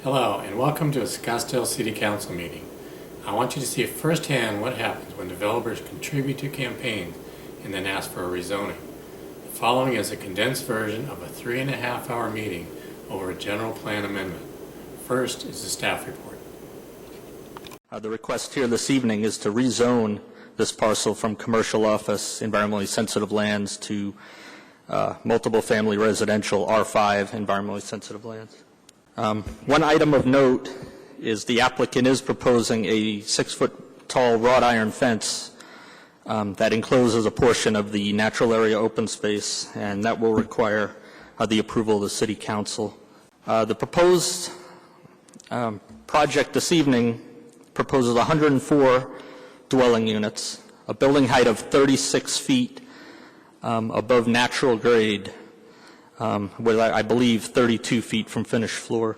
Hello and welcome to a Scottsdale City Council meeting. I want you to see firsthand what happens when developers contribute to campaigns and then ask for a rezoning. The following is a condensed version of a 3.5-hour meeting over a general plan amendment. First is the staff report. The request here this evening is to rezone this parcel from commercial office environmentally sensitive lands to multiple family residential R5 environmentally sensitive lands. One item of note is the applicant is proposing a 6-foot tall wrought iron fence that encloses a portion of the natural area open space, and that will require the approval of the City Council. The proposed project this evening proposes 104 dwelling units, a building height of 36 feet above natural grade, with I believe 32 feet from finished floor.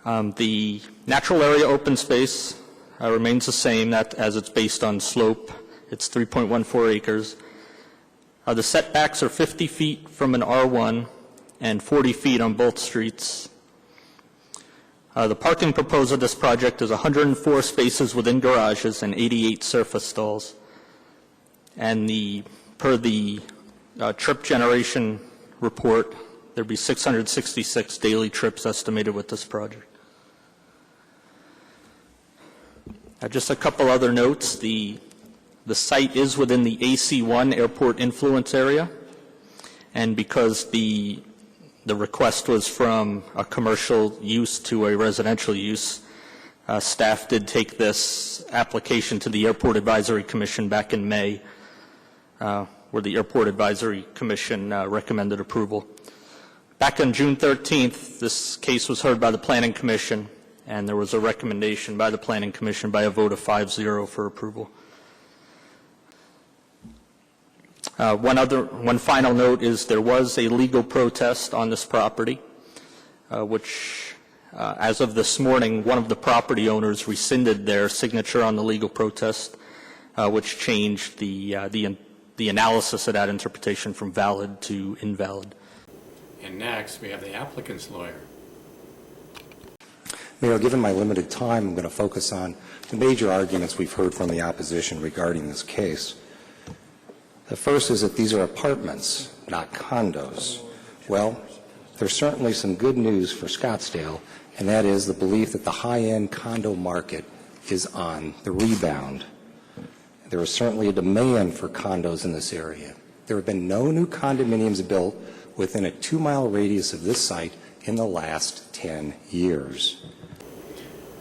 The natural area open space remains the same, that as it's based on slope. It's 3.14 acres. The setbacks are 50 feet from an R1 and 40 feet on both streets. The parking proposed of this project is 104 spaces within garages and 88 surface stalls. And per the trip generation report, there'd be 666 daily trips estimated with this project. Just a couple other notes. The site is within the AC1 airport influence area, and because the request was from a commercial use to a residential use, staff did take this application to the Airport Advisory Commission back in May, where the Airport Advisory Commission recommended approval. Back on June 13th, this case was heard by the Planning Commission, and there was a recommendation by the Planning Commission by a vote of 5-0 for approval. One final note is there was a legal protest on this property, which, as of this morning, one of the property owners rescinded their signature on the legal protest, which changed the analysis of that interpretation from valid to invalid. And next, we have the applicant's lawyer. Mayor, given my limited time, I'm going to focus on the major arguments we've heard from the opposition regarding this case. The first is that these are apartments, not condos. Well, there's certainly some good news for Scottsdale, and that is the belief that the high-end condo market is on the rebound. There is certainly a demand for condos in this area. There have been no new condominiums built within a 2-mile radius of this site in the last 10 years.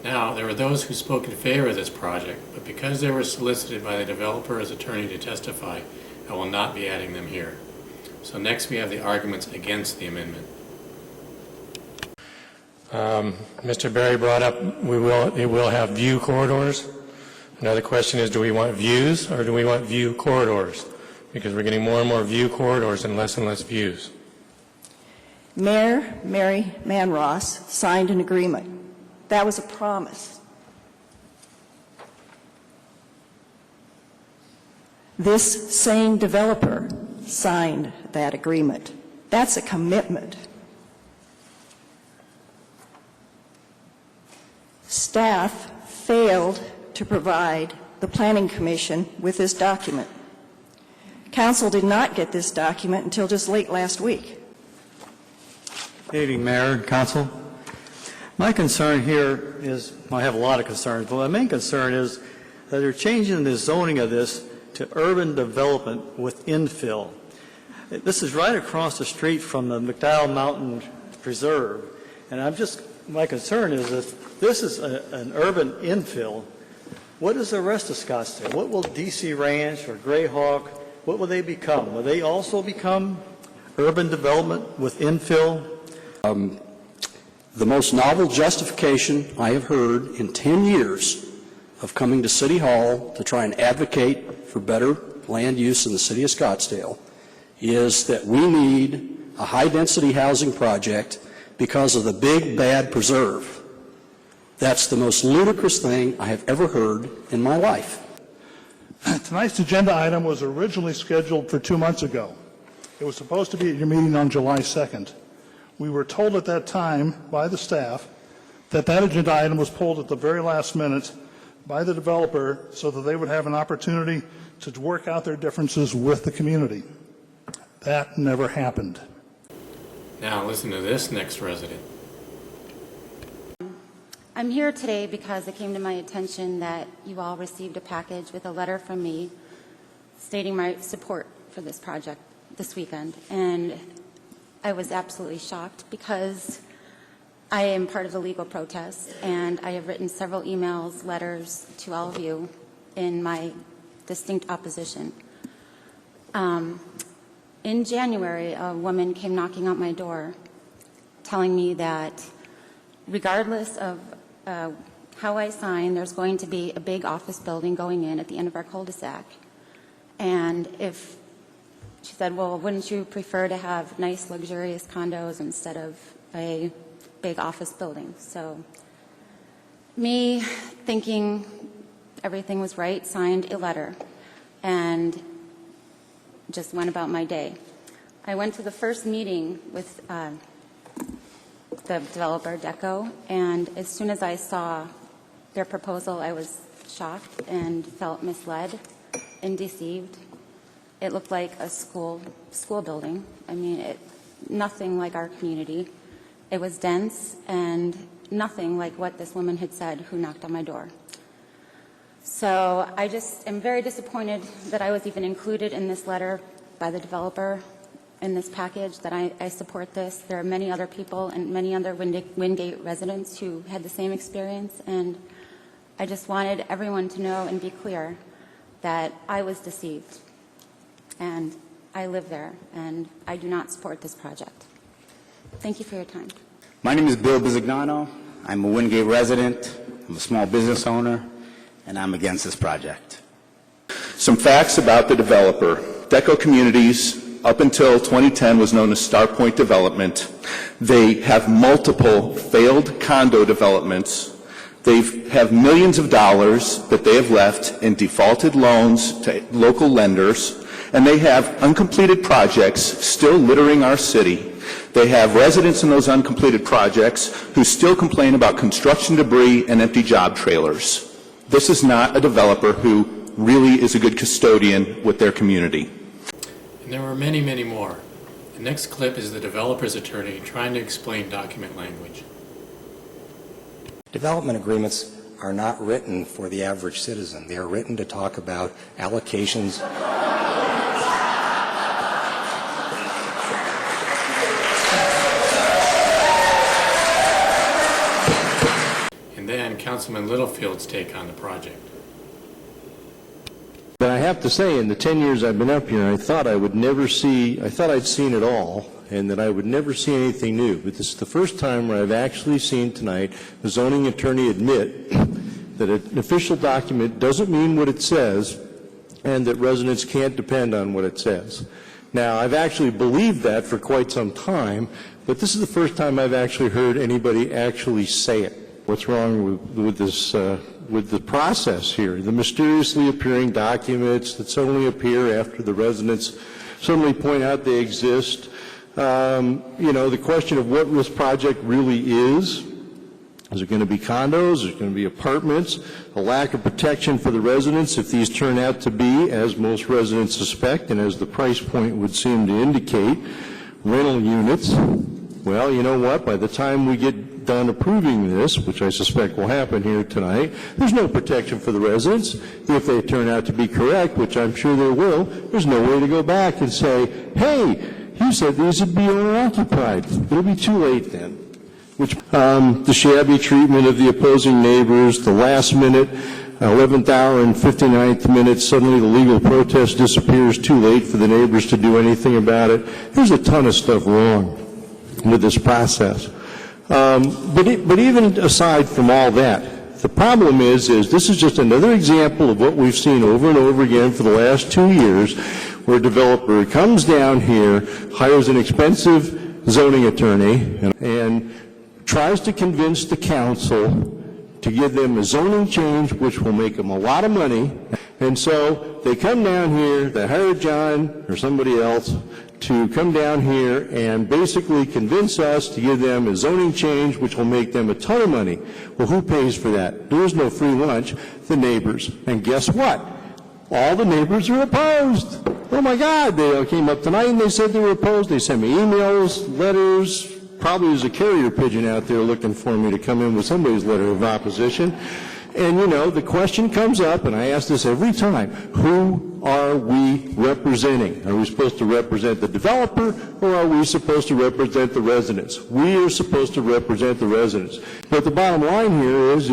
Now, there were those who spoke in favor of this project, but because they were solicited by the developer's attorney to testify, I will not be adding them here. So next we have the arguments against the amendment. Mr. Berry brought up it will have view corridors. Another question is, do we want views or do we want view corridors? Because we're getting more and more view corridors and less views. Mayor Mary Manross signed an agreement. That was a promise. This same developer signed that agreement. That's a commitment. Staff failed to provide the Planning Commission with this document. Council did not get this document until just late last week. Good evening, Mayor and Council. My concern here is, well, I have a lot of concerns, but my main concern is that they're changing the zoning of this to urban development with infill. This is right across the street from the McDowell Mountain Preserve, and my concern is if this is an urban infill, what is the rest of Scottsdale? What will DC Ranch or Greyhawk, what will they become? Will they also become urban development with infill? The most novel justification I have heard in 10 years of coming to City Hall to try and advocate for better land use in the city of Scottsdale is that we need a high-density housing project because of the big, bad preserve. That's the most ludicrous thing I have ever heard in my life. Tonight's agenda item was originally scheduled for 2 months ago. It was supposed to be at your meeting on July 2nd. We were told at that time by the staff that agenda item was pulled at the very last minute by the developer so that they would have an opportunity to work out their differences with the community. That never happened. Now listen to this next resident. I'm here today because it came to my attention that you all received a package with a letter from me stating my support for this project this weekend. And I was absolutely shocked because I am part of the legal protest, and I have written several emails, letters to all of you in my distinct opposition. In January, a woman came knocking on my door telling me that regardless of how I sign, there's going to be a big office building going in at the end of our cul-de-sac. And if she said, well, wouldn't you prefer to have nice, luxurious condos instead of a big office building? So me thinking everything was right, signed a letter and just went about my day. I went to the first meeting with the developer, Deco, and as soon as I saw their proposal, I was shocked and felt misled and deceived. It looked like a school building. I mean, nothing like our community. It was dense and nothing like what this woman had said who knocked on my door. So I just am very disappointed that I was even included in this letter by the developer in this package, that I support this. There are many other people and many other Windgate residents who had the same experience, and I just wanted everyone to know and be clear that I was deceived, and I live there, and I do not support this project. Thank you for your time. My name is Bill Bizignano. I'm a Windgate resident. I'm a small business owner, and I'm against this project. Some facts about the developer. Deco Communities, up until 2010, was known as Star Point Development. They have multiple failed condo developments. They have millions of dollars that they have left in defaulted loans to local lenders, and they have uncompleted projects still littering our city. They have residents in those uncompleted projects who still complain about construction debris and empty job trailers. This is not a developer who really is a good custodian with their community. And there were many, many more. The next clip is the developer's attorney trying to explain document language. Development agreements are not written for the average citizen. They are written to talk about allocations. And then Councilman Littlefield's take on the project. But I have to say, in the 10 years I've been up here, I thought I'd seen it all, and that I would never see anything new. But this is the first time where I've actually seen tonight the zoning attorney admit that an official document doesn't mean what it says, and that residents can't depend on what it says. Now, I've actually believed that for quite some time, but this is the first time I've actually heard anybody actually say it. What's wrong with this, with the process here? The mysteriously appearing documents that suddenly appear after the residents suddenly point out they exist. The question of what this project really is. Is it going to be condos? Is it going to be apartments? A lack of protection for the residents if these turn out to be, as most residents suspect, and as the price point would seem to indicate, rental units. Well, you know what? By the time we get done approving this, which I suspect will happen here tonight, there's no protection for the residents. If they turn out to be correct, which I'm sure they will, there's no way to go back and say, hey, you said these would be owner-occupied. It'll be too late then. The shabby treatment of the opposing neighbors, the last minute, 11th hour and 59th minute, suddenly the legal protest disappears, too late for the neighbors to do anything about it. There's a ton of stuff wrong with this process. But even aside from all that, the problem is this is just another example of what we've seen over and over again for the last 2 years, where a developer comes down here, hires an expensive zoning attorney, and tries to convince the council to give them a zoning change which will make them a lot of money. And so they come down here, they hire John or somebody else to come down here and basically convince us to give them a zoning change which will make them a ton of money. Well, who pays for that? There is no free lunch. The neighbors. And guess what? All the neighbors are opposed. Oh my God, they all came up tonight and they said they were opposed. They sent me emails, letters. Probably there's a carrier pigeon out there looking for me to come in with somebody's letter of opposition. And, you know, the question comes up, and I ask this every time, who are we representing? Are we supposed to represent the developer, or are we supposed to represent the residents? We are supposed to represent the residents. But the bottom line here is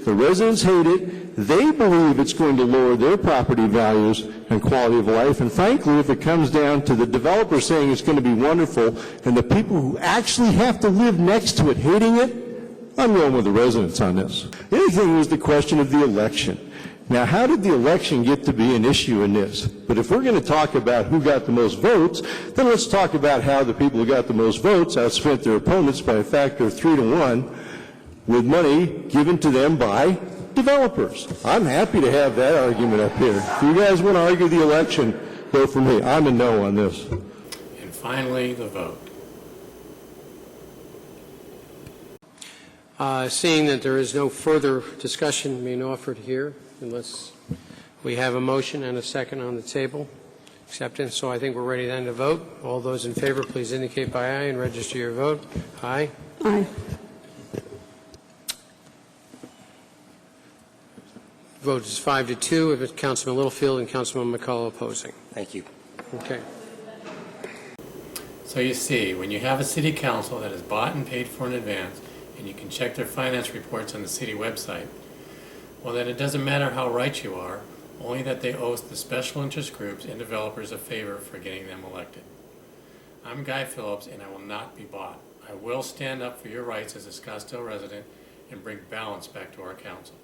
the residents hate it. They believe it's going to lower their property values and quality of life. And frankly, if it comes down to the developer saying it's going to be wonderful, and the people who actually have to live next to it hating it, I'm going with the residents on this. The other thing was the question of the election. Now, how did the election get to be an issue in this? But if we're going to talk about who got the most votes, then let's talk about how the people who got the most votes outspent their opponents by a factor of 3 to 1 with money given to them by developers. I'm happy to have that argument up here. If you guys want to argue the election, vote for me. I'm a no on this. And finally, the vote. Seeing that there is no further discussion being offered here, unless we have a motion and a second on the table, acceptance, so I think we're ready then to vote. All those in favor, please indicate by aye and register your vote. Aye. Aye. Vote is 5-2. If it's Councilman Littlefield and Councilman McCullough opposing. Thank you. Okay. So you see, when you have a city council that is bought and paid for in advance, and you can check their finance reports on the city website, well then it doesn't matter how right you are, only that they owe the special interest groups and developers a favor for getting them elected. I'm Guy Phillips, and I will not be bought. I will stand up for your rights as a Scottsdale resident and bring balance back to our council.